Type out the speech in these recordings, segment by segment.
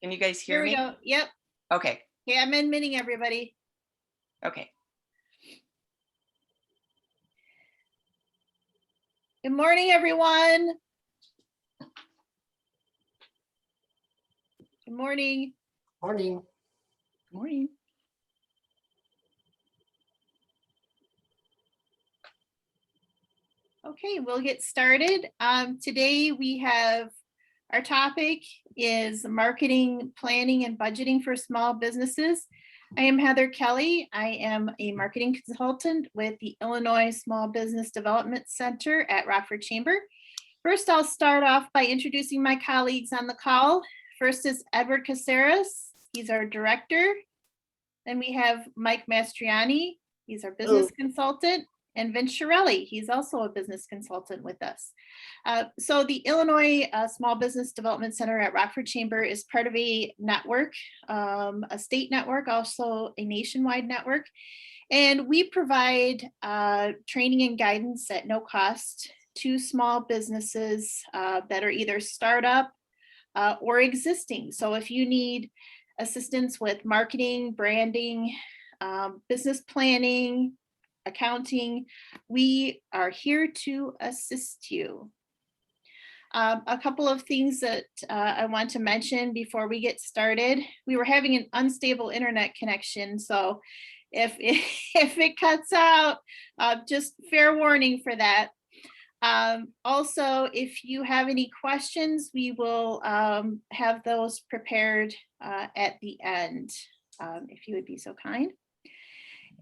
Can you guys hear Here we me? go. Yep. Okay. Okay, I'm admitting everybody. Okay. Good morning, everyone. Good morning. Morning. Good morning. Okay, we'll get started. Today we have our topic is marketing, planning, and budgeting for small businesses. I am Heather Kelly. I am a marketing consultant with the Illinois Small Business Development Center at Rockford Chamber. First, I'll start off by introducing my colleagues on the call. First is Edward Caceres. He's our director. Then we have Mike Mastriani. He's our business consultant. And Vince Shirelli, he's also a business consultant with us. So the Illinois Small Business Development Center at Rockford Chamber is part of a network, a state network, also a nationwide network. And we provide training and guidance at no cost to small businesses that are either startup or existing. So if you need assistance with marketing, branding, business planning, accounting, we are here to assist you. A couple of things that I want to mention before we get started. We were having an unstable internet connection, so if it cuts out, just fair warning for that. Also, if you have any questions, we will have those prepared at the end, if you would be so kind.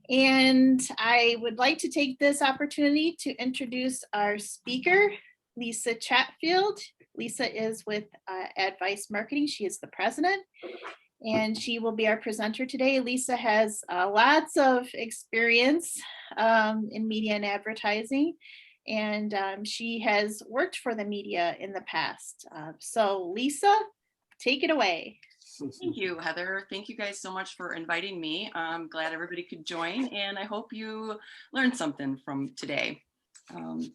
And I would like to take this opportunity to introduce our speaker, Lisa Chatfield. Lisa is with Advice Marketing. She is the president, and she will be our presenter today. Lisa has lots of experience in media and advertising, and she has worked for the media in the past. So Lisa, take it away. Thank you, Heather. Thank you guys so much for inviting me. I'm glad everybody could join, and I hope you learned something from today. In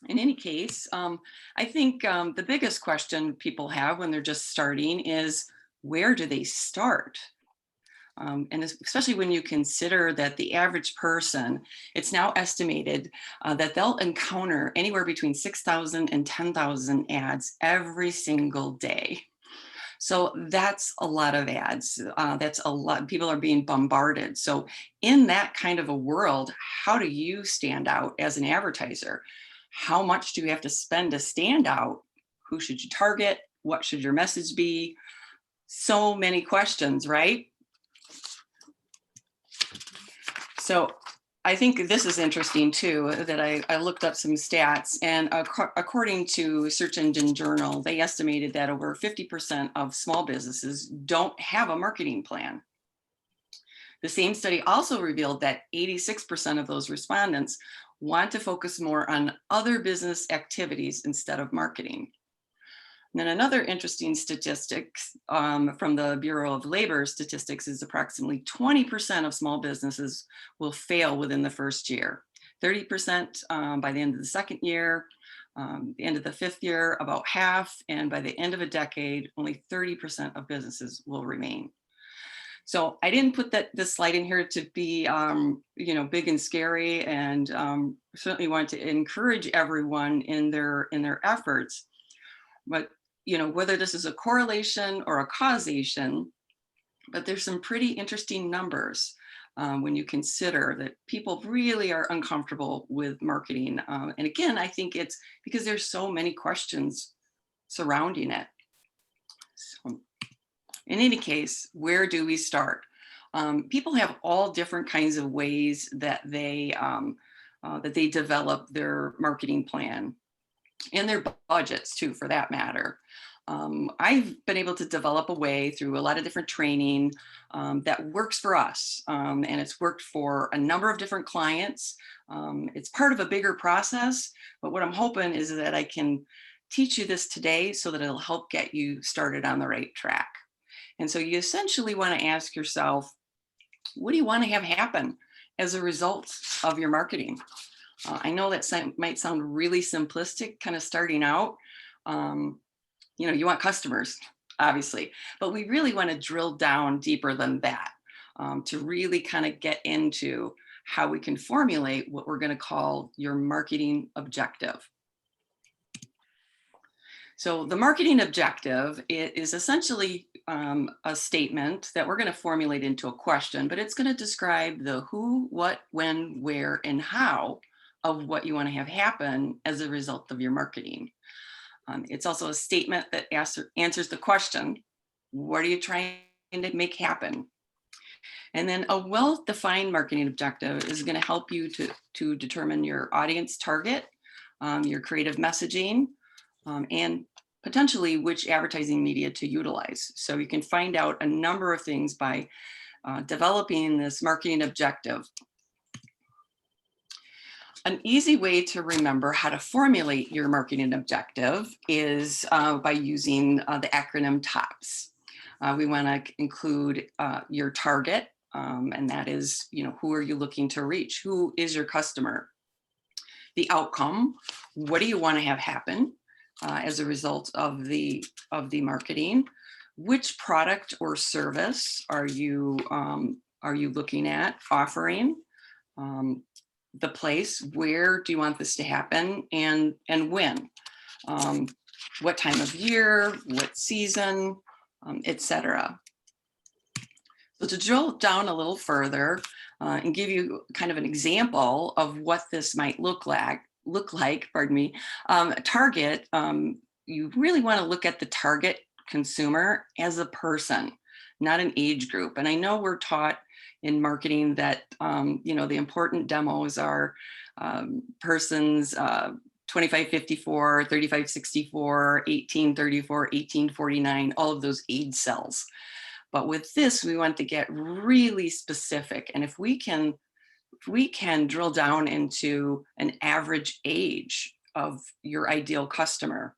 any case, I think the biggest question people have when they're just starting is, where do they start? And especially when you consider that the average person, it's now estimated that they'll encounter anywhere between 6,000 and 10,000 ads every single day. So that's a lot of ads. That's a lot. People are being bombarded. So in that kind of a world, how do you stand out as an advertiser? How much do you have to spend to stand out? Who should you target? What should your message be? So many questions, right? So I think this is interesting too, that I looked up some stats, and according to Search Engine Journal, they estimated that over 50% of small businesses don't have a marketing plan. The same study also revealed that 86% of those respondents want to focus more on other business activities instead of marketing. And then another interesting statistic from the Bureau of Labor Statistics is approximately 20% of small businesses will fail within the first year, 30% by the end of the second year, the end of the fifth year, about half, and by the end of a decade, only 30% of businesses will remain. So I didn't put this slide in here to be, big and scary, and certainly want to encourage everyone in their efforts. But whether this is a correlation or a causation, but there's some pretty interesting numbers when you consider that people really are uncomfortable with marketing. And again, I think it's because there's so many questions surrounding it. So, in any case, where do we start? People have all different kinds of ways that they develop their marketing plan, and their budgets too, for that matter. I've been able to develop a way through a lot of different training that works for us, and it's worked for a number of different clients. It's part of a bigger process, but what I'm hoping is that I can teach you this today so that it'll help get you started on the right track. And so you essentially want to ask yourself, what do you want to have happen as a result of your marketing? I know that might sound really simplistic, kind of starting out. You want customers. obviously, but we really want to drill down deeper than that, to really kind of get into how we can formulate what we're going to call your marketing objective. So the marketing objective is essentially a statement that we're going to formulate into a question, but it's going to describe the who, what, when, where, and how of what you want to have happen as a result of your marketing. It's also a statement that answers the question, what are you trying to make happen? And then a well-defined marketing objective is going to help you to determine your audience target, your creative messaging, and potentially which advertising media to utilize. So you can find out a number of things by developing this marketing objective. An easy way to remember how to formulate your marketing objective is by using the acronym TOPS. We want to include your target, and that is, who are you looking to reach? Who is your customer? The outcome, what do you want to have happen as a result of the marketing? Which product or service are you looking at offering? The place, where do you want this to happen, and when? What time of year, what season, etc. So to drill down a little further and give you kind of an example of what this might look like, target, you really want to look at the target consumer as a person, not an age group. And I know we're taught in marketing that, the important demos are persons 2554, 3564, 1834, 1849, all of those age cells. But with this, we want to get really specific. And if we can drill down into an average age of your ideal customer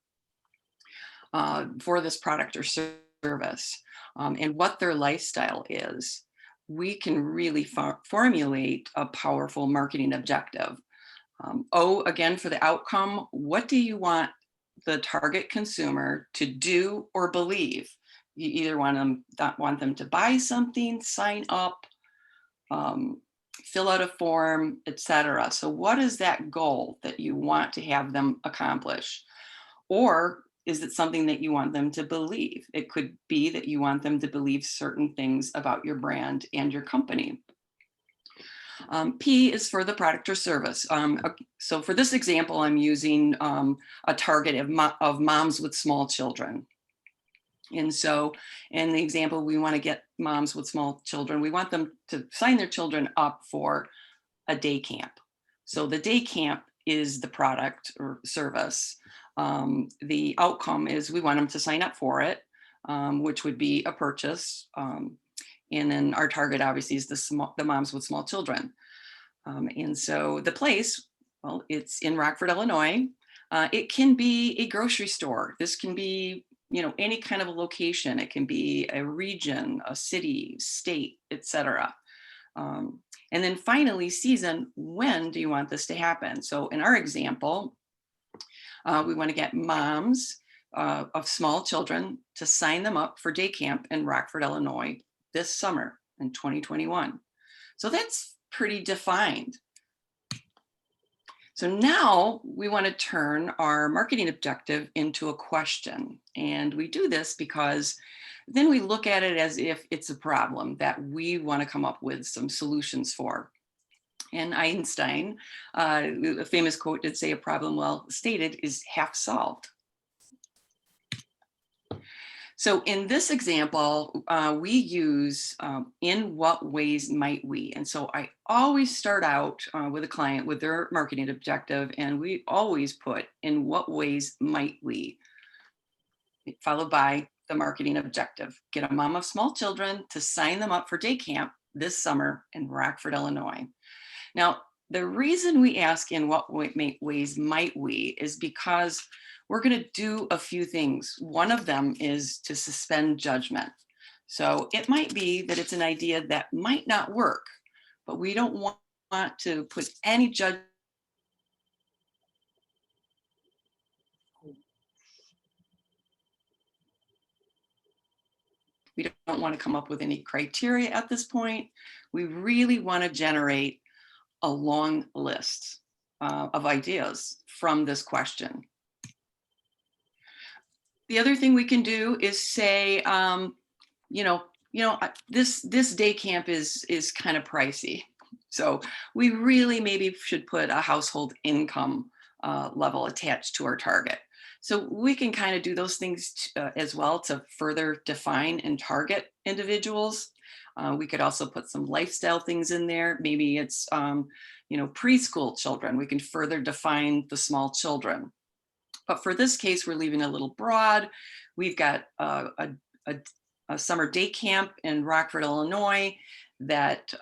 for this product or service, and what their lifestyle is, we can really formulate a powerful marketing objective. Again, for the outcome, what do you want the target consumer to do or believe? You either want them to buy something, sign up, fill out a form, etc. So what is that goal that you want to have them accomplish? Or is it something that you want them to believe? It could be that you want them to believe certain things about your brand and your company. P is for the product or service. So for this example, I'm using a target of moms with small children. And so in the example, we want to get moms with small children. We want them to sign their children up for a day camp. So the day camp is the product or service. The outcome is we want them to sign up for it, which would be a purchase. And then our target obviously is the moms with small children. And so the place, well, it's in Rockford, Illinois. It can be a grocery store. This can be, any kind of a location. It can be a region, a city, state, etc. And then finally, season, when do you want this to happen? So in our example, we want to get moms of small children to sign them up for day camp in Rockford, Illinois this summer in 2021. So that's pretty defined. So now we want to turn our marketing objective into a question. And we do this because then we look at it as if it's a problem that we want to come up with some solutions for. And Einstein, a famous quote did say, a problem well stated is half solved. So in this example, we use in what ways might we? And so I always start out with a client with their marketing objective, and we always put in what ways might we, followed by the marketing objective. Get a mom of small children to sign them up for day camp this summer in Rockford, Illinois. Now, the reason we ask in what ways might we is because we're going to do a few things. One of them is to suspend judgment. So it might be that it's an idea that might not work, but we don't want to put any judgment. want to come up with any criteria at this point. We really want to generate a long list of ideas from this question. The other thing we can do is say, this day camp is kind of pricey. So we really maybe should put a household income level attached to our target. So we can kind of do those things as well to further define and target individuals. We could also put some lifestyle things in there. Maybe it's, preschool children. We can further define the small children. But for this case, we're leaving a little broad. We've got a summer day camp in Rockford, Illinois, that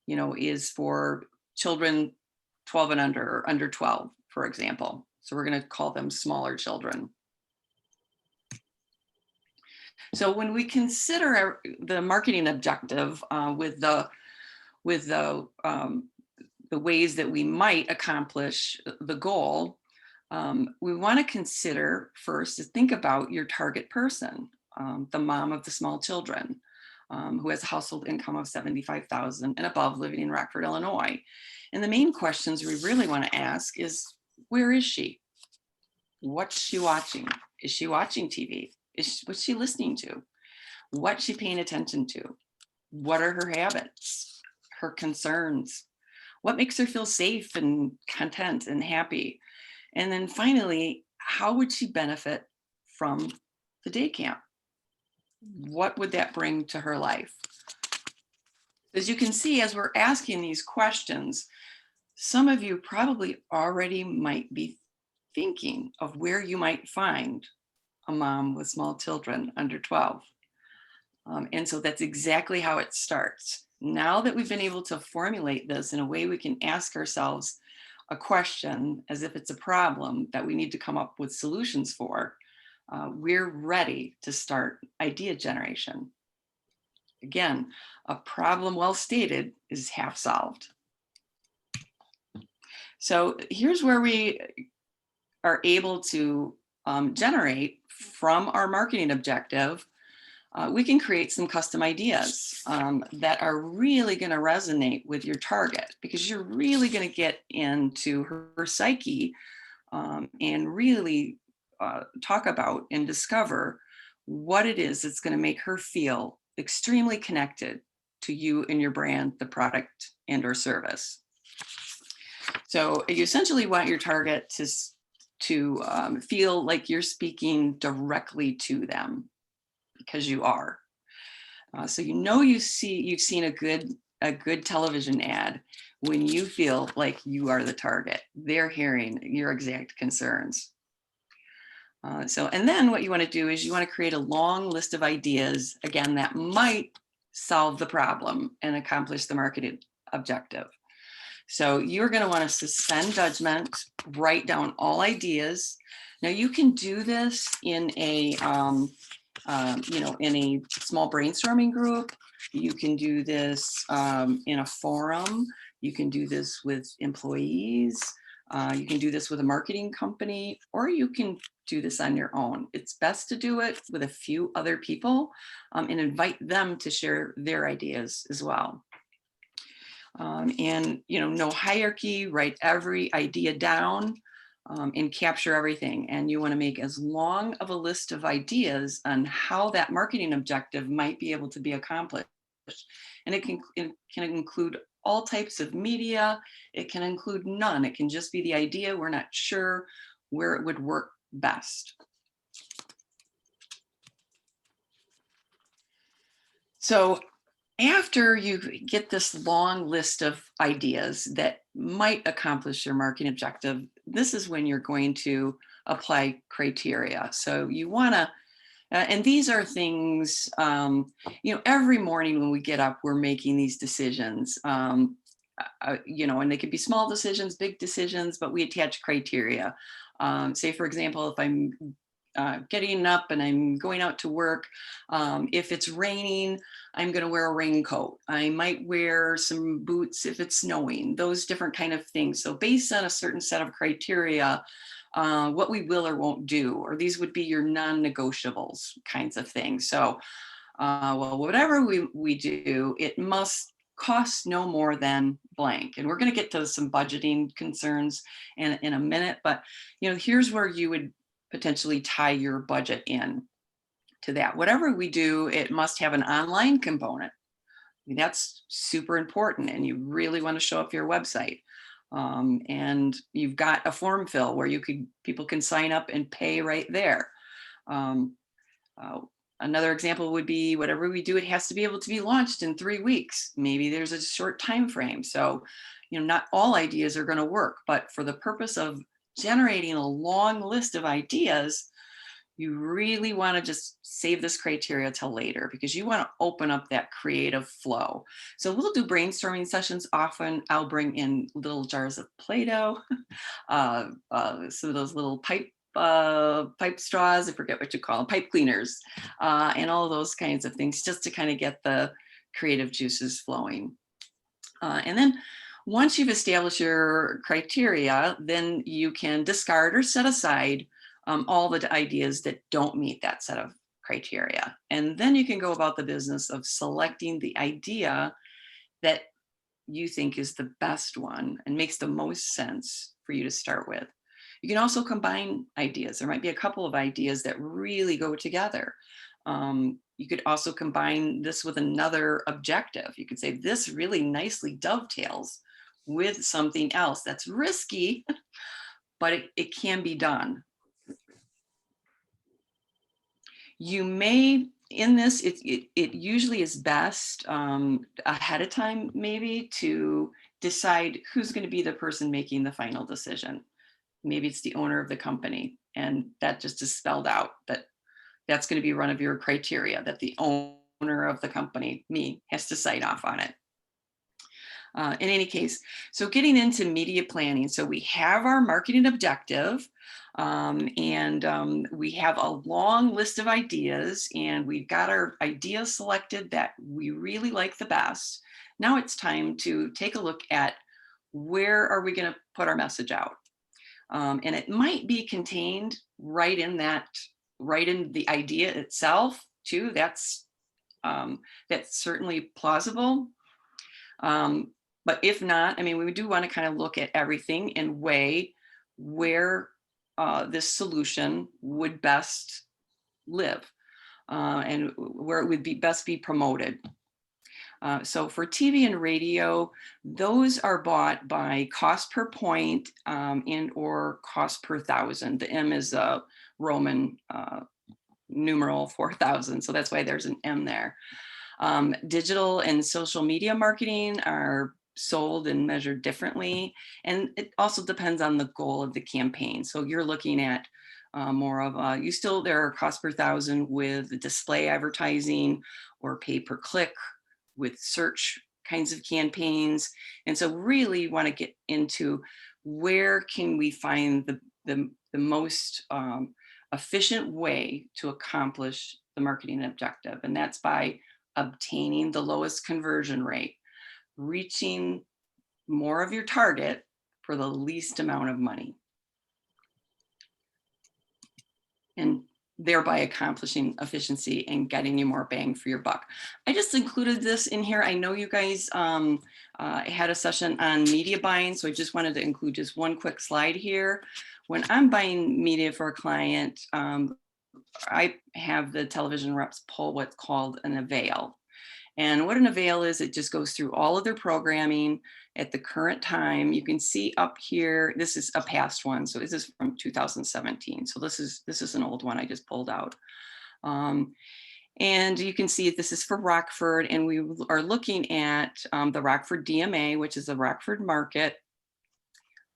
is for children 12 and under 12, for example. So we're going to call them smaller children. So when we consider the marketing objective with the ways that we might accomplish the goal, we want to consider first to think about your target person, the mom of the small children, who has a household income of $75,000 and above, living in Rockford, Illinois. And the main questions we really want to ask is, where is she? What's she watching? Is she watching TV? What's she listening to? What's she paying attention to? What are her habits, her concerns? What makes her feel safe and content and happy? And then finally, how would she benefit from the day camp? What would that bring to her life? As you can see, as we're asking these questions, some of you probably already might be thinking of where you might find a mom with small children under 12. And so that's exactly how it starts. Now that we've been able to formulate this in a way we can ask ourselves a question as if it's a problem that we need to come up with solutions for, we're ready to start idea generation. Again, a problem well stated is half solved. So here's where we are able to generate from our marketing objective. We can create some custom ideas that are really going to resonate with your target, because you're really going to get into her psyche and really talk about and discover what it is that's going to make her feel extremely connected to you and your brand, the product and or service. So you essentially want your target to feel like you're speaking directly to them, because you are. So you've seen a good television ad when you feel like you are the target. They're hearing your exact concerns. And then what you want to do is you want to create a long list of ideas, again, that might solve the problem and accomplish the marketed objective. So you're going to want to suspend judgment, write down all ideas. Now you can do this in a in a small brainstorming group. You can do this in a forum. You can do this with employees. You can do this with a marketing company, or you can do this on your own. It's best to do it with a few other people and invite them to share their ideas as well. And no hierarchy, write every idea down and capture everything. And you want to make as long of a list of ideas on how that marketing objective might be able to be accomplished. And it can include all types of media. It can include none. It can just be the idea. We're not sure where it would work best. So after you get this long list of ideas that might accomplish your marketing objective, this is when you're going to apply criteria. So you want to, and these are things, every morning when we get up, we're making these decisions, and they could be small decisions, big decisions, but we attach criteria. Say, for example, if I'm getting up and I'm going out to work, if it's raining, I'm going to wear a raincoat. I might wear some boots if it's snowing, those different kind of things. So based on a certain set of criteria, what we will or won't do, or these would be your non-negotiables kinds of things. So Well, whatever we do, it must cost no more than blank. And we're going to get to some budgeting concerns in a minute, but here's where you would potentially tie your budget in to that. Whatever we do, it must have an online component. I mean, that's super important, and you really want to show up your website. And you've got a form fill where people can sign up and pay right there. Um, uh, Another example would be whatever we do, it has to be able to be launched in 3 weeks. Maybe there's a short time frame. So, not all ideas are going to work, but for the purpose of generating a long list of ideas, you really want to just save this criteria till later, because you want to open up that creative flow. So we'll do brainstorming sessions. Often I'll bring in little jars of Play-Doh, some of those little pipe straws, I forget what you call them, pipe cleaners, and all of those kinds of things, just to kind of get the creative juices flowing. And then once you've established your criteria, then you can discard or set aside all the ideas that don't meet that set of criteria. And then you can go about the business of selecting the idea that you think is the best one and makes the most sense for you to start with. You can also combine ideas. There might be a couple of ideas that really go together. You could also combine this with another objective. You could say this really nicely dovetails with something else that's risky, but it can be done. You may, in this, it usually is best ahead of time, maybe, to decide who's going to be the person making the final decision. Maybe it's the owner of the company, and that just is spelled out that that's going to be one of your criteria, that the owner of the company, me, has to sign off on it. In any case, so getting into media planning. So we have our marketing objective, and we have a long list of ideas, and we've got our ideas selected that we really like the best. Now it's time to take a look at where are we going to put our message out. And it might be contained right in the idea itself too. That's certainly plausible. But if not, I mean, we do want to kind of look at everything and weigh where this solution would best live and where it would best be promoted. So for TV and radio, those are bought by cost per point and or cost per thousand. The M is a Roman numeral 4,000, so that's why there's an M there. Digital and social media marketing are sold and measured differently, and it also depends on the goal of the campaign. So you're looking at more of there are cost per thousand with display advertising or pay per click with search kinds of campaigns. And so really want to get into where can we find the most efficient way to accomplish the marketing objective. And that's by obtaining the lowest conversion rate, reaching more of your target for the least amount of money, and thereby accomplishing efficiency and getting you more bang for your buck. I just included this in here. I know you guys had a session on media buying, so I just wanted to include just one quick slide here. When I'm buying media for a client, I have the television reps pull what's called an avail. And what an avail is, it just goes through all of their programming at the current time. You can see up here, this is a past one. So this is from 2017. So this is an old one I just pulled out. And you can see this is for Rockford, and we are looking at the Rockford DMA, which is the Rockford market.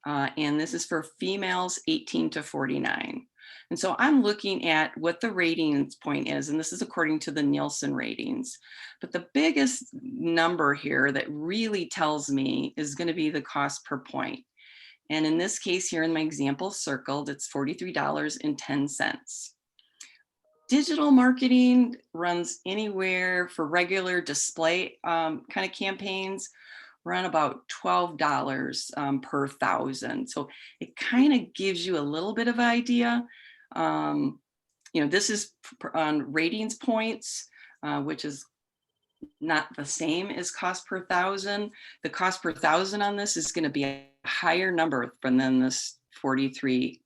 And this is for females 18 to 49. And so I'm looking at what the ratings point is, and this is according to the Nielsen ratings. But the biggest number here that really tells me is going to be the cost per point. And in this case here in my example circled, it's $43.10. Digital marketing runs anywhere for regular display kind of campaigns, run about $12 per thousand. So it kind of gives you a little bit of idea. This is on ratings points. which is not the same as cost per thousand. The cost per thousand on this is going to be a higher number than this $43.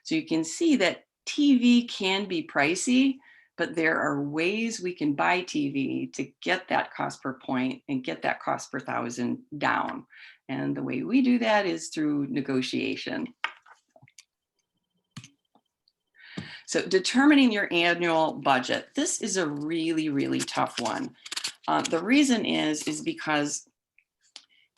So you can see that TV can be pricey, but there are ways we can buy TV to get that cost per point and get that cost per thousand down. And the way we do that is through negotiation. So determining your annual budget. This is a really, really tough one. The reason is because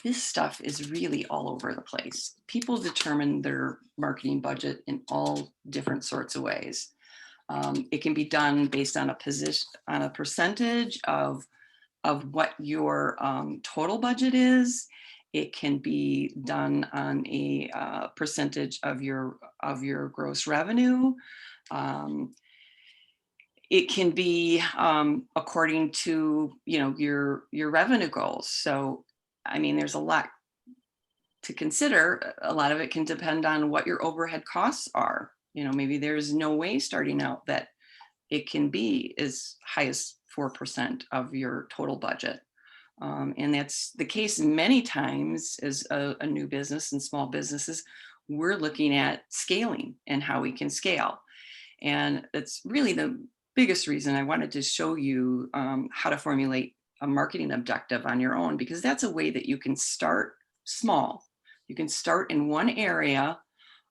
this stuff is really all over the place. People determine their marketing budget in all different sorts of ways. It can be done based on a percentage of what your total budget is. It can be done on a percentage of your gross revenue. It can be according to your revenue goals. So I mean, there's a lot to consider. A lot of it can depend on what your overhead costs are. Maybe there's no way starting out that it can be as high as 4% of your total budget. And that's the case many times as a new business and small businesses. We're looking at scaling and how we can scale. And that's really the biggest reason I wanted to show you how to formulate a marketing objective on your own, because that's a way that you can start small. You can start in one area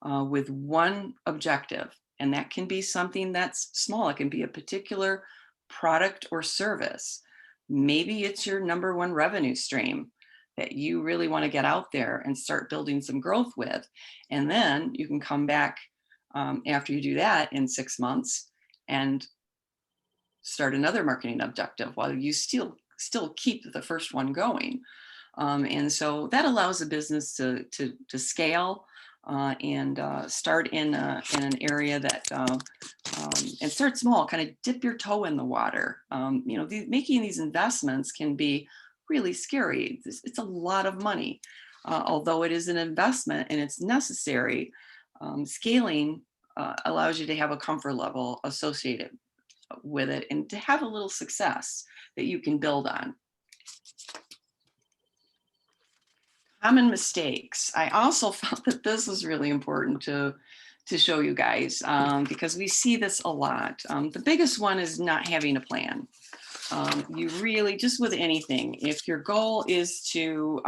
with one objective, and that can be something that's small. It can be a particular product or service. Maybe it's your number one revenue stream that you really want to get out there and start building some growth with. And then you can come back after you do that in 6 months and start another marketing objective while you still keep the first one going. And so that allows a business to scale and start in an area that and start small, kind of dip your toe in the water. Making these investments can be really scary. It's a lot of money, although it is an investment and it's necessary. Scaling allows you to have a comfort level associated with it and to have a little success that you can build on. Common mistakes. I also felt that this was really important to show you guys because we see this a lot. The biggest one is not having a plan. You really, just with anything, if your goal is to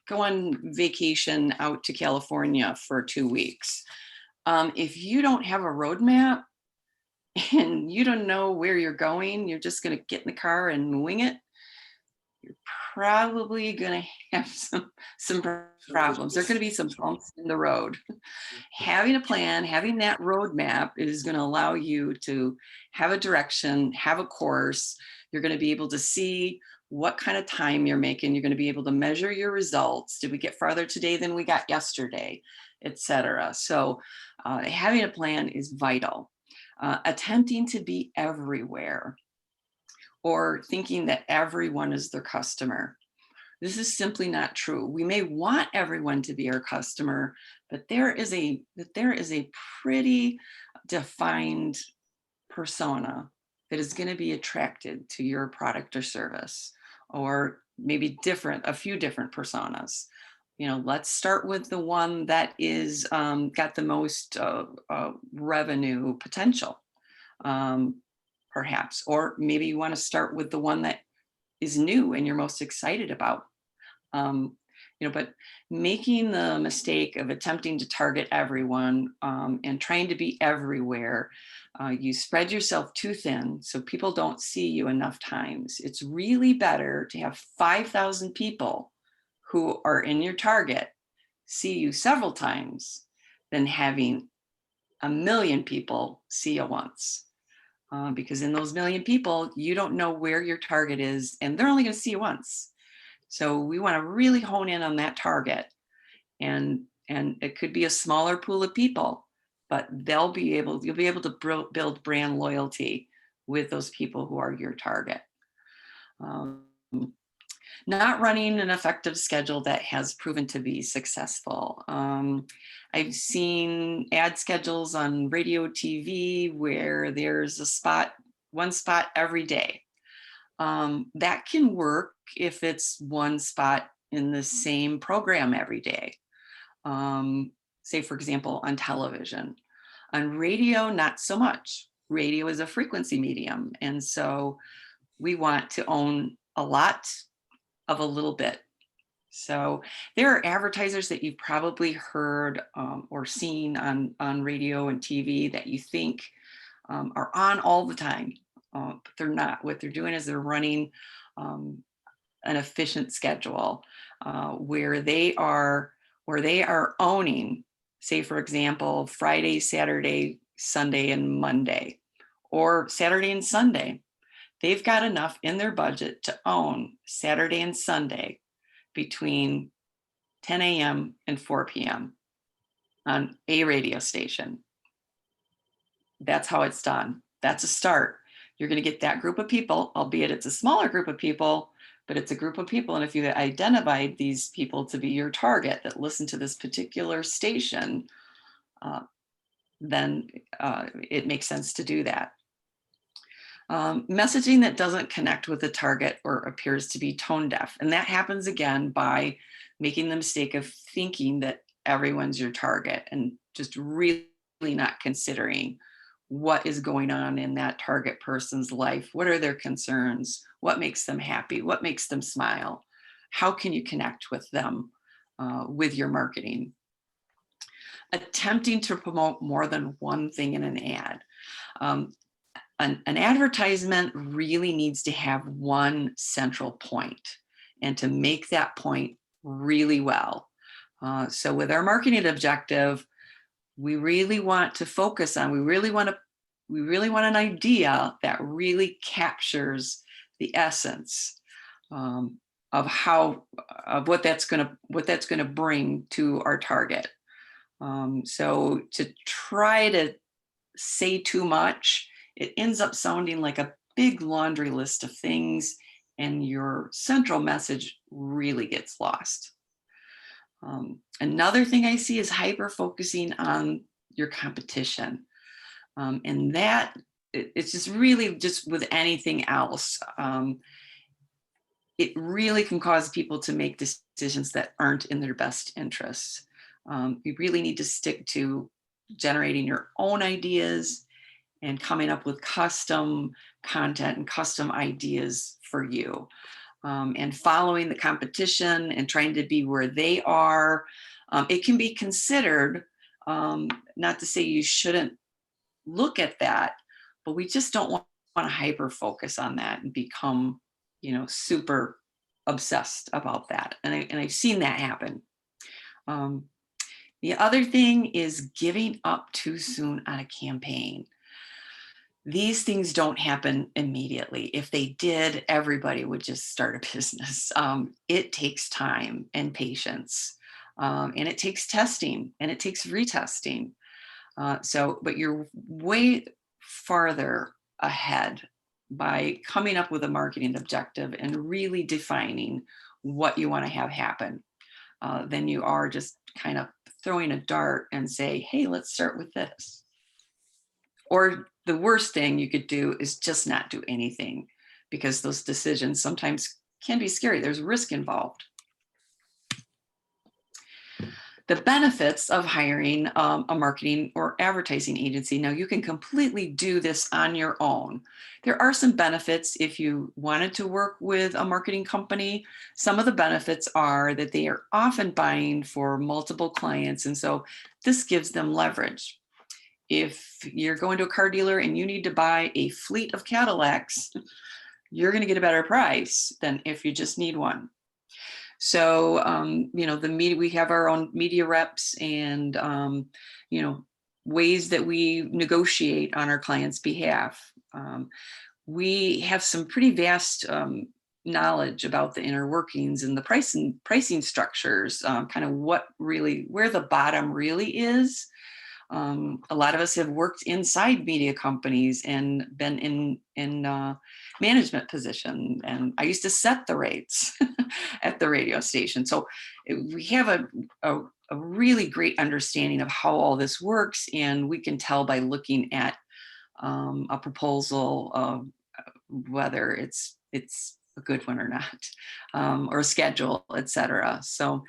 go on vacation out to California for 2 weeks, if you don't have a roadmap and you don't know where you're going, you're just going to get in the car and wing it, you're probably going to have some problems. There are going to be some bumps in the road. Having a plan, having that roadmap is going to allow you to have a direction, have a course. You're going to be able to see what kind of time you're making. You're going to be able to measure your results. Did we get farther today than we got yesterday, etc. So having a plan is vital. Attempting to be everywhere or thinking that everyone is their customer. This is simply not true. We may want everyone to be our customer, but there is a pretty defined persona that is going to be attracted to your product or service, or maybe a few different personas. Let's start with the one that is got the most revenue potential, perhaps, or maybe you want to start with the one that is new and you're most excited about. But making the mistake of attempting to target everyone and trying to be everywhere, you spread yourself too thin so people don't see you enough times. It's really better to have 5,000 people who are in your target see you several times than having 1 million people see you once. Because in those 1 million people, you don't know where your target is, and they're only going to see you once. So we want to really hone in on that target, and it could be a smaller pool of people, but you'll be able to build brand loyalty with those people who are your target. Not running an effective schedule that has proven to be successful. I've seen ad schedules on radio, TV, where there's a spot one spot every day. That can work if it's one spot in the same program every day. Say, for example, on television. On radio, not so much. Radio is a frequency medium. And so we want to own a lot of a little bit. So there are advertisers that you've probably heard or seen on radio and TV that you think are on all the time, but they're not. What they're doing is they're running an efficient schedule where they are owning, say, for example, Friday, Saturday, Sunday, and Monday, or Saturday and Sunday. They've got enough in their budget to own Saturday and Sunday between 10 a.m. and 4 p.m. on a radio station. That's how it's done. That's a start. You're going to get that group of people, albeit it's a smaller group of people, but it's a group of people. And if you identified these people to be your target that listen to this particular station, then it makes sense to do that. Messaging that doesn't connect with the target or appears to be tone deaf. And that happens again by making the mistake of thinking that everyone's your target and just really not considering what is going on in that target person's life. What are their concerns? What makes them happy? What makes them smile? How can you connect with them with your marketing? Attempting to promote more than one thing in an ad. An advertisement really needs to have one central point and to make that point really well. So with our marketing objective, we really want to focus on, we really want an idea that really captures the essence of what that's going to bring to our target. So to try to say too much, it ends up sounding like a big laundry list of things, and your central message really gets lost. Another thing I see is hyper focusing on your competition. And that it's just really just with anything else. It really can cause people to make decisions that aren't in their best interests. You really need to stick to generating your own ideas and coming up with custom content and custom ideas for you. And following the competition and trying to be where they are. It can be considered, not to say you shouldn't look at that, but we just don't want to hyper focus on that and become, super obsessed about that. And I've seen that happen. The other thing is giving up too soon on a campaign. These things don't happen immediately. If they did, everybody would just start a business. It takes time and patience, and it takes testing and it takes retesting. But you're way farther ahead by coming up with a marketing objective and really defining what you want to have happen than you are just kind of throwing a dart and say, hey, let's start with this. Or the worst thing you could do is just not do anything, because those decisions sometimes can be scary. There's risk involved. The benefits of hiring a marketing or advertising agency. Now, you can completely do this on your own. There are some benefits if you wanted to work with a marketing company. Some of the benefits are that they are often buying for multiple clients, and so this gives them leverage. If you're going to a car dealer and you need to buy a fleet of Cadillacs, you're going to get a better price than if you just need one. So, the media, we have our own media reps and, ways that we negotiate on our clients' behalf. We have some pretty vast knowledge about the inner workings and the pricing structures, kind of where the bottom really is. A lot of us have worked inside media companies and been in management position, and I used to set the rates at the radio station. So we have a really great understanding of how all this works, and we can tell by looking at a proposal of whether it's a good one or not, or a schedule, etc. So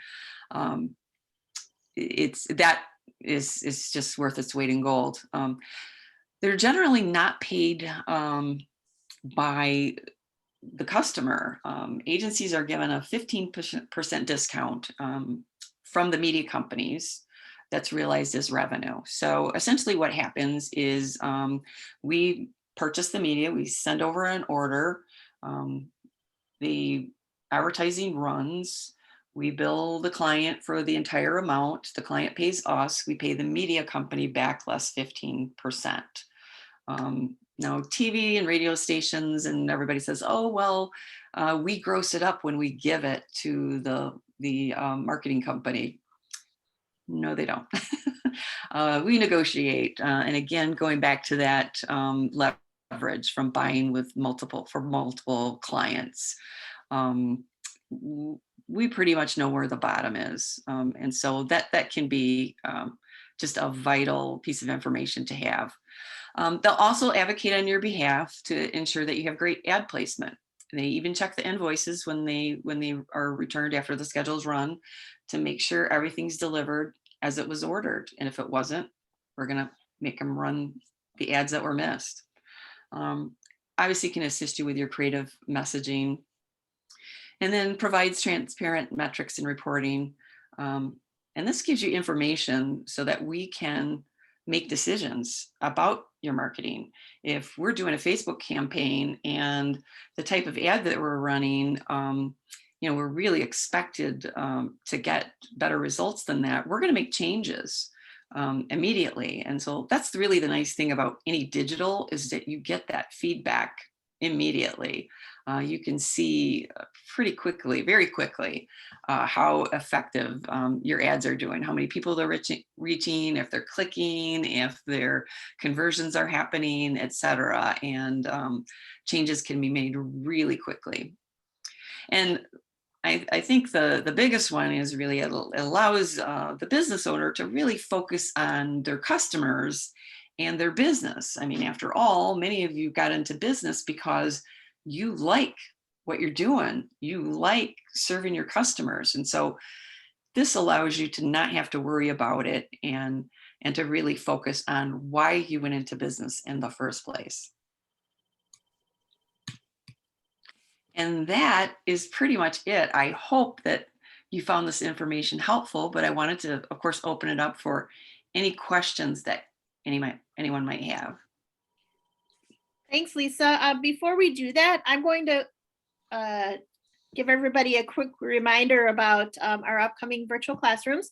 that is just worth its weight in gold. They're generally not paid by the customer. Agencies are given a 15% discount from the media companies that's realized as revenue. So essentially what happens is we purchase the media, we send over an order, the advertising runs, we bill the client for the entire amount, the client pays us, we pay the media company back less 15%. Now TV and radio stations and everybody says, oh, well, we gross it up when we give it to the marketing company. No, they don't. We negotiate. And again, going back to that leverage from buying with multiple clients. We pretty much know where the bottom is. And so that can be just a vital piece of information to have. They'll also advocate on your behalf to ensure that you have great ad placement. They even check the invoices when they are returned after the schedule's run to make sure everything's delivered as it was ordered. And if it wasn't, we're going to make them run the ads that were missed. Obviously can assist you with your creative messaging, and then provides transparent metrics and reporting. And this gives you information so that we can make decisions about your marketing. If we're doing a Facebook campaign and the type of ad that we're running, we're really expected to get better results than that, we're going to make changes immediately. And so that's really the nice thing about any digital, is that you get that feedback immediately. You can see pretty quickly, very quickly, how effective your ads are doing, how many people they're reaching, if they're clicking, if their conversions are happening, etc. And changes can be made really quickly. And I think the biggest one is really it allows the business owner to really focus on their customers and their business. I mean, after all, many of you got into business because you like what you're doing. You like serving your customers. And so this allows you to not have to worry about it and to really focus on why you went into business in the first place. And that is pretty much it. I hope that you found this information helpful, but I wanted to, of course, open it up for any questions that anyone might have. Thanks, Lisa. Before we do that, I'm going to give everybody a quick reminder about our upcoming virtual classrooms.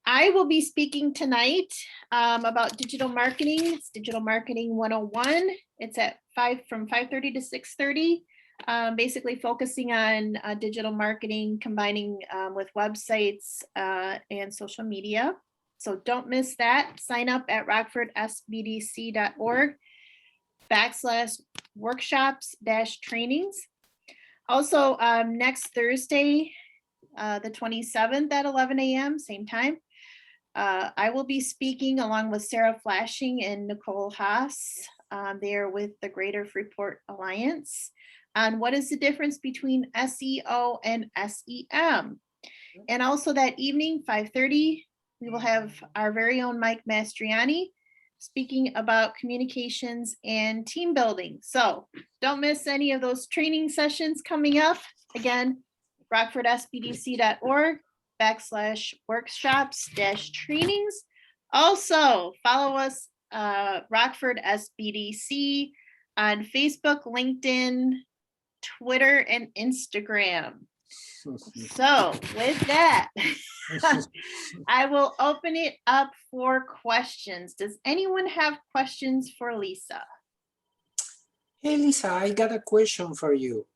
I will be speaking tonight about digital marketing. It's Digital Marketing 101. It's at from 5:30 to 6:30. Basically focusing on digital marketing, combining with websites and social media. So don't miss that. Sign up at rockfordsbdc.org/workshops-trainings. Also, next Thursday, the 27th at 11 a.m., same time, I will be speaking along with Sarah Flashing and Nicole Haas. They are with the Greater Freeport Alliance on what is the difference between SEO and SEM. And also that evening, 5:30, we will have our very own Mike Mastriani speaking about communications and team building. So don't miss any of those training sessions coming up. Again, rockfordsbdc.org/workshops-trainings. Also, follow us, Rockford SBDC, on Facebook, LinkedIn, Twitter, and Instagram. So with that, I will open it up for questions. Does anyone have questions for Lisa? Hey, Lisa, I got a question for you.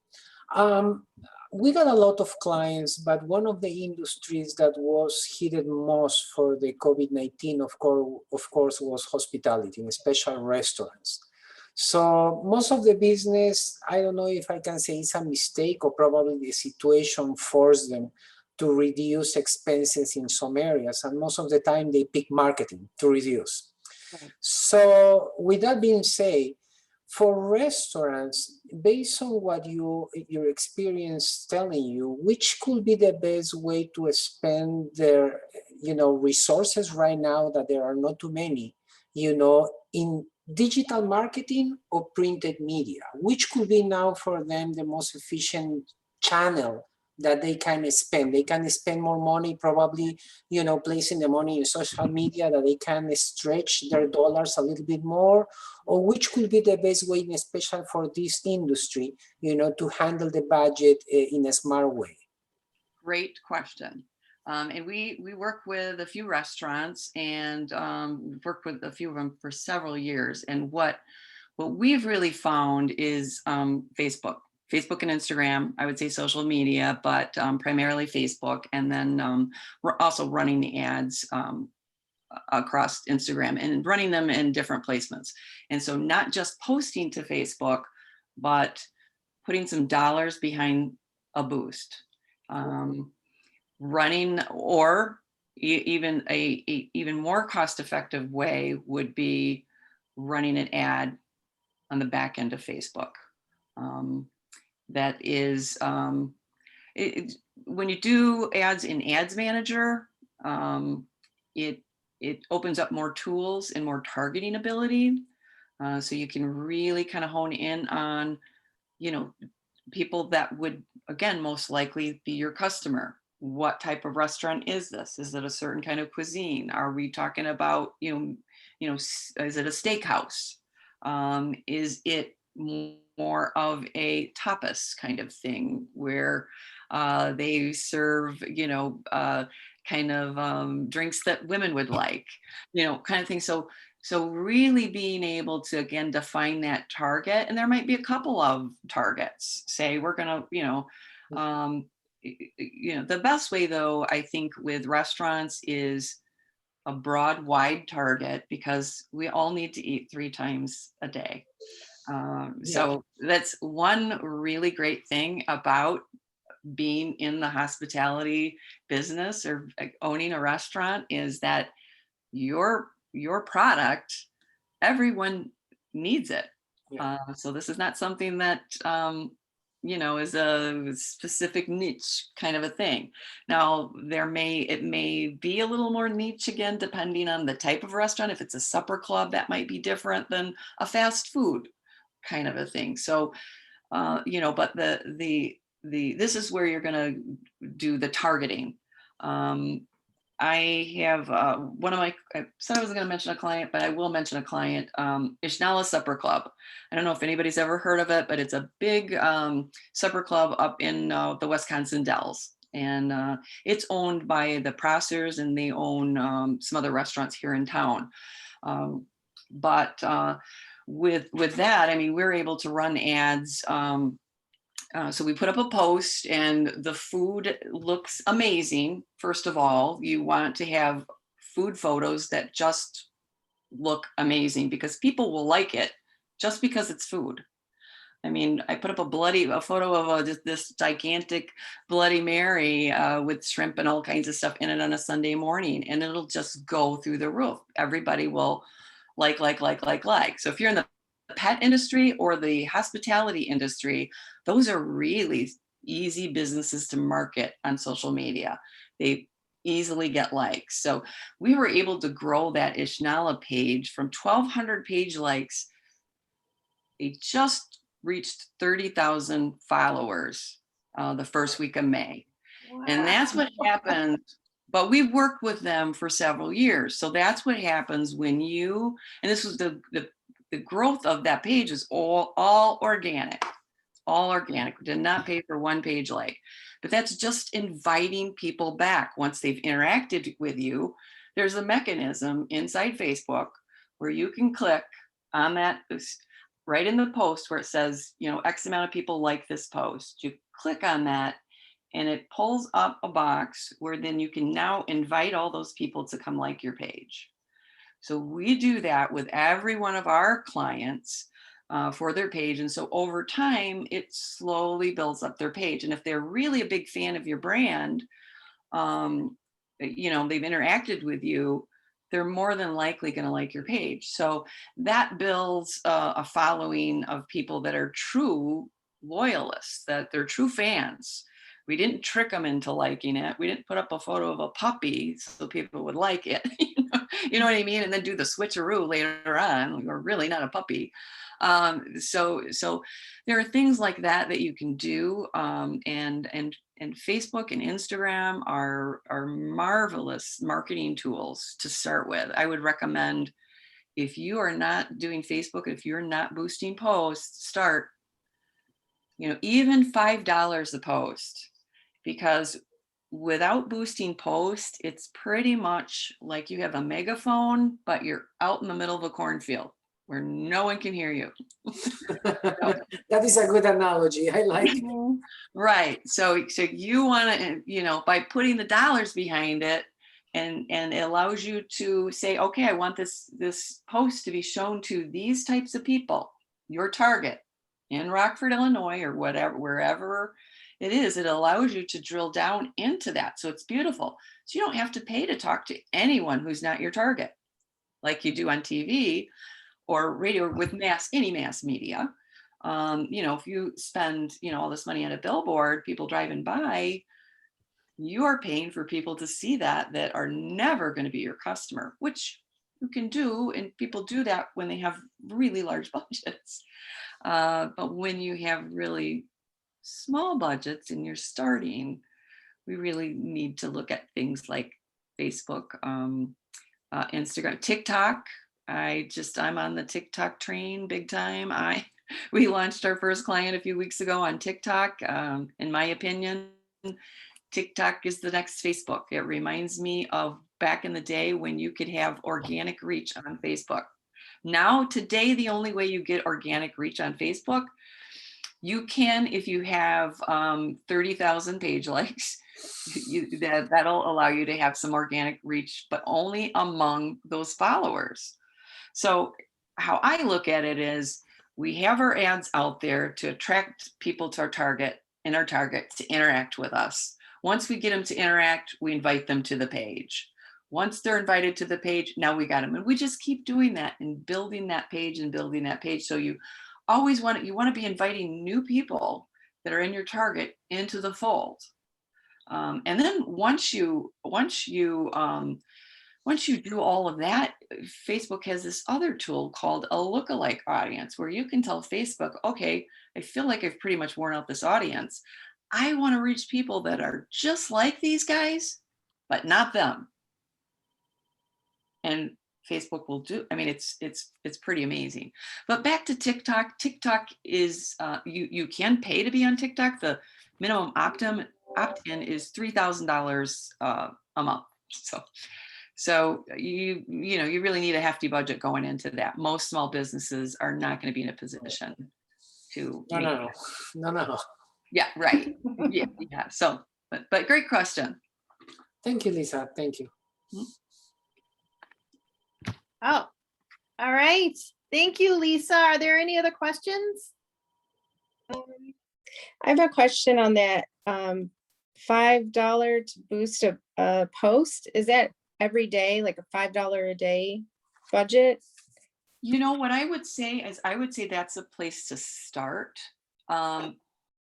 We got a lot of clients, but one of the industries that was hit most for the COVID-19, of course, was hospitality, and especially restaurants. So most of the business, I don't know if I can say it's a mistake or probably the situation forced them to reduce expenses in some areas. And most of the time they pick marketing to reduce. Right. So with that being said, for restaurants, based on what your experience telling you, which could be the best way to spend their, resources right now that there are not too many, in digital marketing or printed media? Which could be now for them the most efficient channel that they can spend? They can spend more money probably, placing the money in social media, that they can stretch their dollars a little bit more, or which could be the best way, especially for this industry, to handle the budget in a smart way? Great question. And we work with a few restaurants, and we've worked with a few of them for several years. And what we've really found is Facebook and Instagram. I would say social media, but primarily Facebook. And then we're also running the ads across Instagram and running them in different placements. And so not just posting to Facebook, but putting some dollars behind a boost. Running, or even a even more cost-effective way would be running an ad on the back end of Facebook. That is, when you do ads in Ads Manager, it opens up more tools and more targeting ability. So you can really kind of hone in on, people that would, again, most likely be your customer. What type of restaurant is this? Is it a certain kind of cuisine? Are we talking about, is it a steakhouse? Is it more of a tapas kind of thing where they serve, kind of drinks that women would like, kind of thing. So really being able to, again, define that target, and there might be a couple of targets. Say we're gonna, the best way though, I think with restaurants is a broad, wide target, because we all need to eat 3 times a day. So that's one really great thing about being in the hospitality business or owning a restaurant, is that your product, everyone needs it. So this is not something that is a specific niche kind of a thing. Now it may be a little more niche, again, depending on the type of restaurant. If it's a supper club, that might be different than a fast food kind of a thing. So but this is where you're going to do the targeting. I have I said I wasn't going to mention a client, but I will mention a client, Ishnala Supper Club. I don't know if anybody's ever heard of it, but it's a big supper club up in the Wisconsin Dells. And it's owned by the Prossers, and they own some other restaurants here in town. But with that, I mean, we're able to run ads. So we put up a post, and the food looks amazing. First of all, you want to have food photos that just look amazing, because people will like it just because it's food. I mean, I put up a photo of this gigantic Bloody Mary with shrimp and all kinds of stuff in it on a Sunday morning, and it'll just go through the roof. Everybody will like. So if you're in the pet industry or the hospitality industry, those are really easy businesses to market on social media. They easily get likes. So we were able to grow that Ishnala page from 1,200 page likes. It just reached 30,000 followers the first week of May. Wow. And that's what happened. But we've worked with them for several years. So that's what happens when and this was the growth of that page is all organic. All organic. We did not pay for one page like. But that's just inviting people back. Once they've interacted with you, there's a mechanism inside Facebook where you can click on that, right in the post where it says, X amount of people like this post. You click on that, and it pulls up a box where then you can now invite all those people to come like your page. So we do that with every one of our clients for their page. And so over time, it slowly builds up their page. And if they're really a big fan of your brand, they've interacted with you, they're more than likely going to like your page. So that builds a following of people that are true loyalists, that they're true fans. We didn't trick them into liking it. We didn't put up a photo of a puppy so people would like it. You know what I mean? And then do the switcheroo later on. We're really not a puppy. So there are things like that that you can do. And Facebook and Instagram are marvelous marketing tools to start with. I would recommend, if you are not doing Facebook, if you're not boosting posts, start, even $5 a post, because without boosting posts, it's pretty much like you have a megaphone, but you're out in the middle of a cornfield where no one can hear you. That is a good analogy. I like it. Right. So you want to, by putting the dollars behind it, and it allows you to say, okay, I want this post to be shown to these types of people, your target in Rockford, Illinois, or whatever, wherever it is. It allows you to drill down into that. So it's beautiful. So you don't have to pay to talk to anyone who's not your target, like you do on TV or radio with any mass media. If you spend, all this money on a billboard, people driving by, you are paying for people to see that are never going to be your customer, which you can do. And people do that when they have really large budgets. But when you have really small budgets and you're starting, we really need to look at things like Facebook, Instagram, TikTok. I'm on the TikTok train big time. We launched our first client a few weeks ago on TikTok. In my opinion, TikTok is the next Facebook. It reminds me of back in the day when you could have organic reach on Facebook. Now, today, the only way you get organic reach on Facebook, you can, if you have 30,000 page likes, that'll allow you to have some organic reach, but only among those followers. So how I look at it is, we have our ads out there to attract people to our target to interact with us. Once we get them to interact, we invite them to the page. Once they're invited to the page, now we got them. And we just keep doing that and building that page and building that page. So you always want to be inviting new people that are in your target into the fold. And then once you do all of that, Facebook has this other tool called a lookalike audience, where you can tell Facebook, okay, I feel like I've pretty much worn out this audience. I want to reach people that are just like these guys, but not them. And Facebook will do, it's pretty amazing. But back to TikTok. TikTok is, you can pay to be on TikTok. The minimum opt-in is $3,000 a month. So you really need a hefty budget going into that. Most small businesses are not going to be in a position to. No. Yeah, right. Yeah. So, but great question. Thank you, Lisa. Thank you. Oh, all right. Thank you, Lisa. Are there any other questions? I have a question on that $5 to boost a post. Is that every day, like a $5 a day budget? What I would say is, that's a place to start.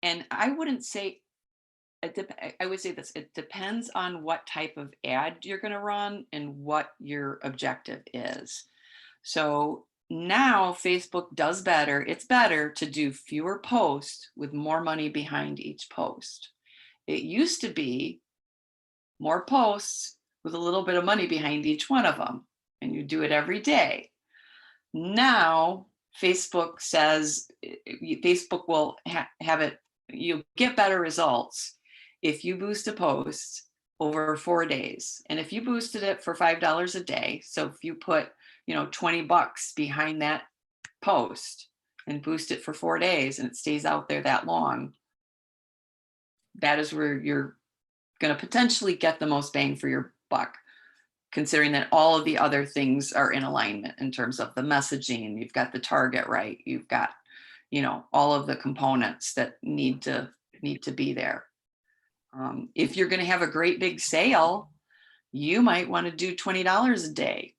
And I wouldn't say, I would say this, it depends on what type of ad you're going to run and what your objective is. So now Facebook does better. It's better to do fewer posts with more money behind each post. It used to be more posts with a little bit of money behind each one of them, and you do it every day. Now, Facebook says, Facebook will have it, you'll get better results if you boost a post over 4 days. And if you boosted it for $5 a day, so if you put, $20 behind that post and boost it for 4 days and it stays out there that long, that is where you're going to potentially get the most bang for your buck, considering that all of the other things are in alignment in terms of the messaging. You've got the target right. You've got, all of the components that need to be there. If you're going to have a great big sale, you might want to do $20 a day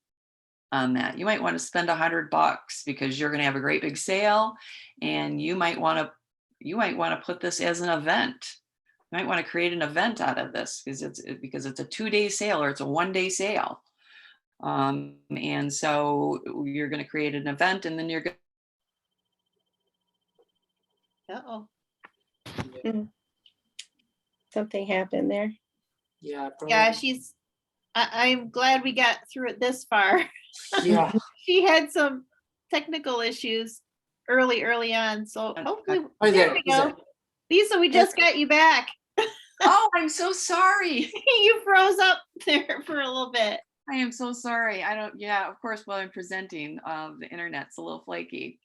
on that. You might want to spend $100 because you're going to have a great big sale, and you might want to put this as an event. You might want to create an event out of this because it's a 2-day sale or it's a 1-day sale. And so you're going to create an event, and then you're going Uh-oh. Something happened there. Yeah. Yeah, probably. I'm glad we got through it this far. Yeah. She had some technical issues early on, so hopefully, Oh, there we go. Lisa, we just got you back. Oh, I'm so sorry. You froze up there for a little bit. I am so sorry. Yeah, of course, while I'm presenting, the internet's a little flaky.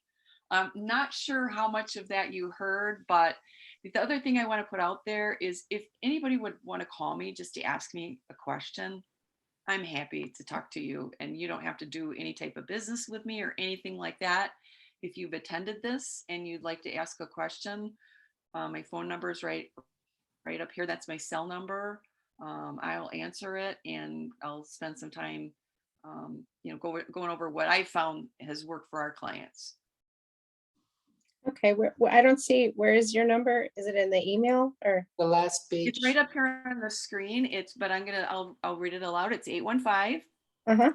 I'm not sure how much of that you heard, but the other thing I want to put out there is if anybody would want to call me just to ask me a question, I'm happy to talk to you, and you don't have to do any type of business with me or anything like that. If you've attended this and you'd like to ask a question, my phone number is right up here. That's my cell number. I'll answer it, and I'll spend some time, going over what I found has worked for our clients. Okay, I don't see, where is your number? Is it in the email or? The last page. It's right up here on the screen. But I'll read it aloud. It's 815 Uh-huh.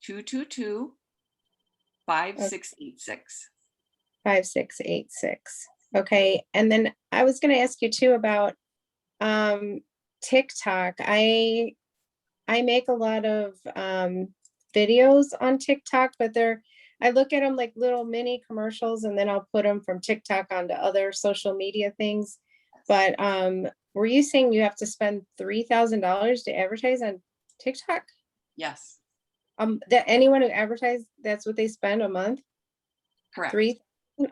222 5686. 5686. Okay, and then I was going to ask you too about TikTok. I make a lot of videos on TikTok, but I look at them like little mini commercials, and then I'll put them from TikTok onto other social media things. But were you saying you have to spend $3,000 to advertise on TikTok? Yes. That anyone who advertises, that's what they spend a month? Correct. 3?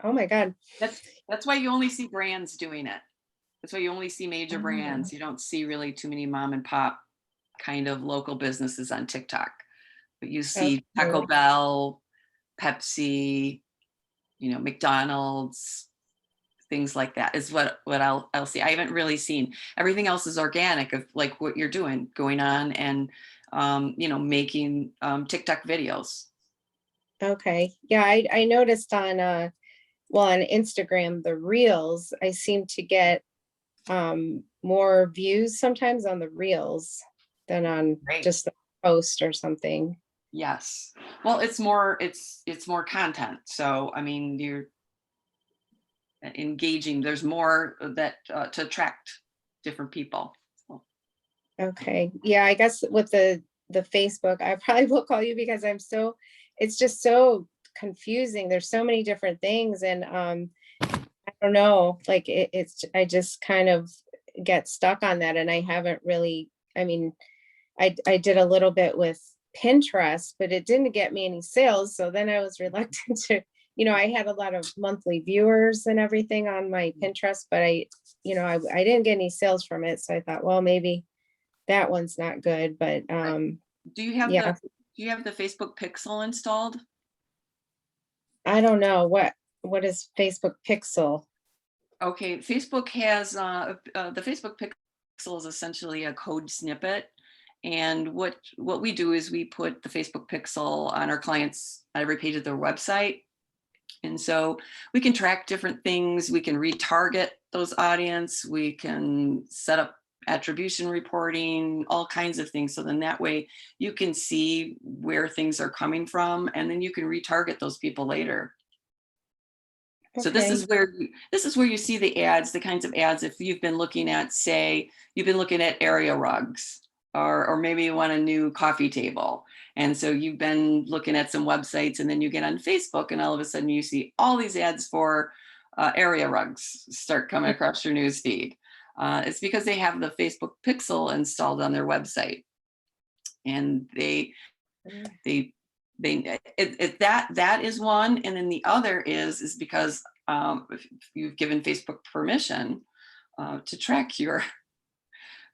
Oh my God. That's why you only see brands doing it. That's why you only see major brands. You don't see really too many mom and pop kind of local businesses on TikTok. But you see Taco Bell, Pepsi, McDonald's, things like that is what I'll see. I haven't really seen. Everything else is organic, of like what you're doing, going on and making TikTok videos. Okay. Yeah, I noticed on Instagram, the reels, I seem to get more views sometimes on the reels than on just the post or something. Yes. Well, it's more content. So, I mean, you're engaging. There's more that to attract different people. So. Okay. Yeah, I guess with the Facebook, I probably will call you because it's just so confusing. There's so many different things, and I don't know, like I just kind of get stuck on that, and I haven't really, I mean, I did a little bit with Pinterest, but it didn't get me any sales. So then I was reluctant to, I had a lot of monthly viewers and everything on my Pinterest, but I didn't get any sales from it. So I thought, well, maybe that one's not good, but do you have the Facebook Pixel installed? I don't know what is Facebook Pixel. Okay, Facebook has the Facebook Pixel is essentially a code snippet, and what we do is we put the Facebook Pixel on our clients' every page of their website, and so we can track different things. We can retarget those audience. We can set up attribution reporting, all kinds of things. So then that way you can see where things are coming from, and then you can retarget those people later. So this is where you see the ads, the kinds of ads. If you've been looking at, say, area rugs, or maybe you want a new coffee table. And so you've been looking at some websites, and then you get on Facebook, and all of a sudden you see all these ads for area rugs start coming across your news feed. It's because they have the Facebook Pixel installed on their website, and that is one. And then the other is because if you've given Facebook permission to track your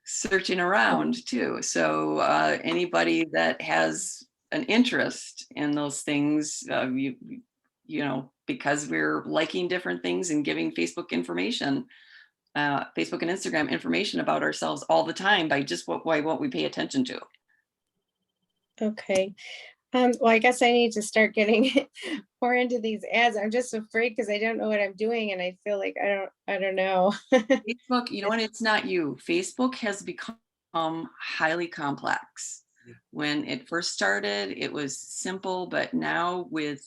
searching around too. So anybody that has an interest in those things, because we're liking different things and giving Facebook information, Facebook and Instagram information about ourselves all the time by just what we pay attention to. Okay. Well, I guess I need to start getting more into these ads. I'm just afraid because I don't know what I'm doing and I feel like I don't know. Facebook, you know what, it's not you. Facebook has become highly complex. When it first started, it was simple, but now with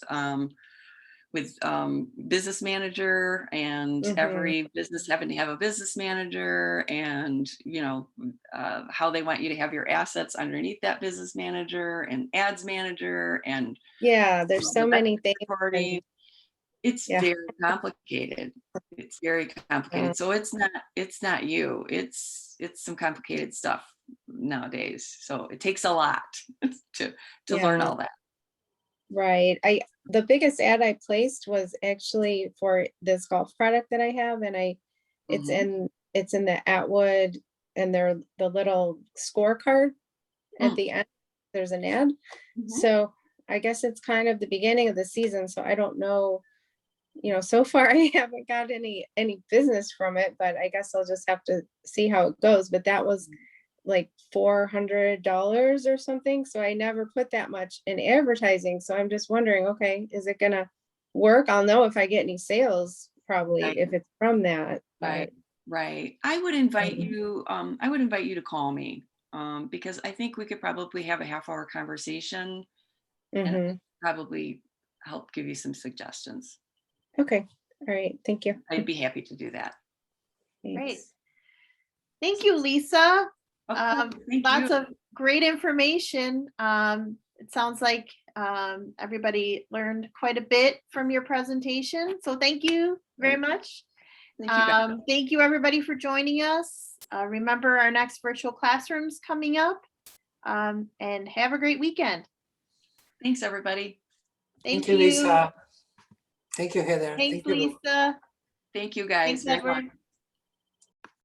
business manager and Mhm. every business having to have a business manager, and how they want you to have your assets underneath that business manager and ads manager and Yeah, there's so the many things. reporting. It's Yeah. very complicated. It's very Yeah. complicated. So it's not you. It's some complicated stuff nowadays. So it takes a lot to learn Yeah. all that. Right. The biggest ad I placed was actually for this golf product that I have, and it's Mhm. in the Atwood, and they're the little scorecard at Mm. the end. There's an ad. Mhm. So I guess it's kind of the beginning of the season, so I don't know. So far I haven't got any business from it, but I guess I'll just have to see how it goes. But that was like $400 or something. So I never put that much in advertising. So I'm just wondering, okay, is it gonna work? I'll know if I get any sales, probably, Right. if it's from that. Right. But Right. I would invite Mhm. you, to call me, because I think we could probably have a half-hour conversation and Mhm. probably help give you some suggestions. Okay. All right. Thank you. I'd be happy to do that. Great. Thanks. Thank you, Lisa. Of course. Thank Lots you. of great information. It sounds like everybody learned quite a bit from your presentation. So thank you very much. Thank you, guys. Thank you, everybody, for joining us. Remember our next virtual classrooms coming up, and have a great weekend. Thanks, everybody. Thank you, you. Lisa. Thank you, Heather. Thanks, Thank you. Lisa. Thank you, guys. Thanks, very much. Edward.